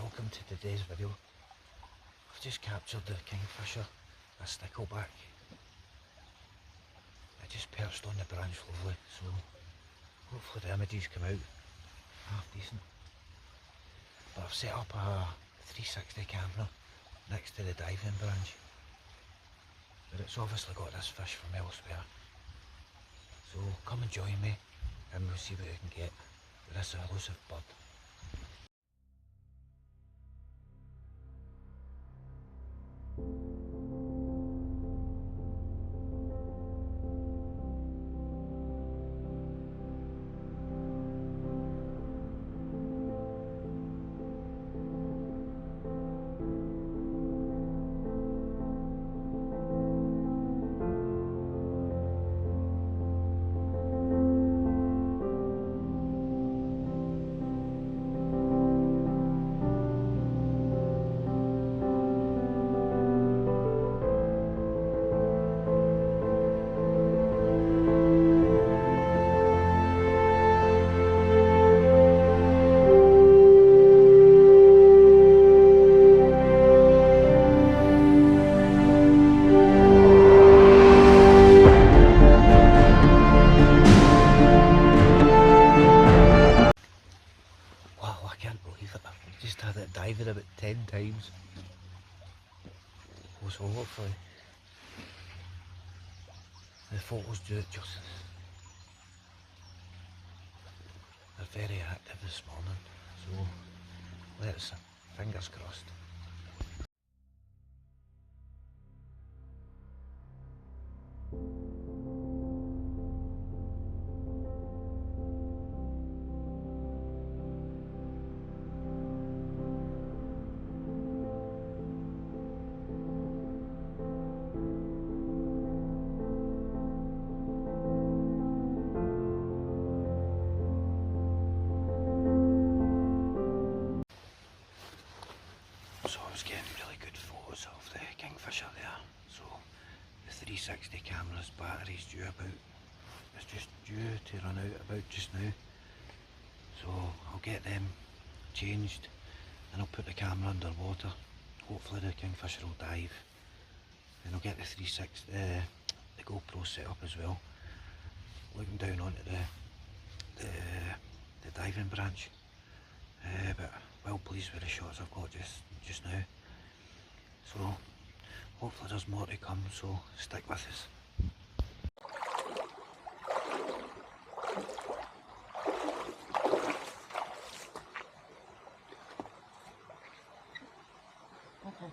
welcome to today's video. I've just captured the kingfisher, a stickleback. I just perched on the branch lovely, so hopefully the images come out half decent. But I've set up a 360 camera next to the diving branch, but it's obviously got this fish from elsewhere. So come and join me and we'll see what we can get with this elusive bird. Just had it diving about 10 times. So hopefully the photos do it justice. They're very active this morning, so let's, fingers crossed. So I was getting really good photos of the kingfisher there. So the 360 camera's battery's due about, it's just due to run out about just now. So I'll get them changed and I'll put the camera underwater. Hopefully the kingfisher will dive. Then I'll get the 360, the GoPro set up as well. Looking down onto the diving branch. But well pleased with the shots I've got just now. So hopefully there's more to come, so stick with us. Okay.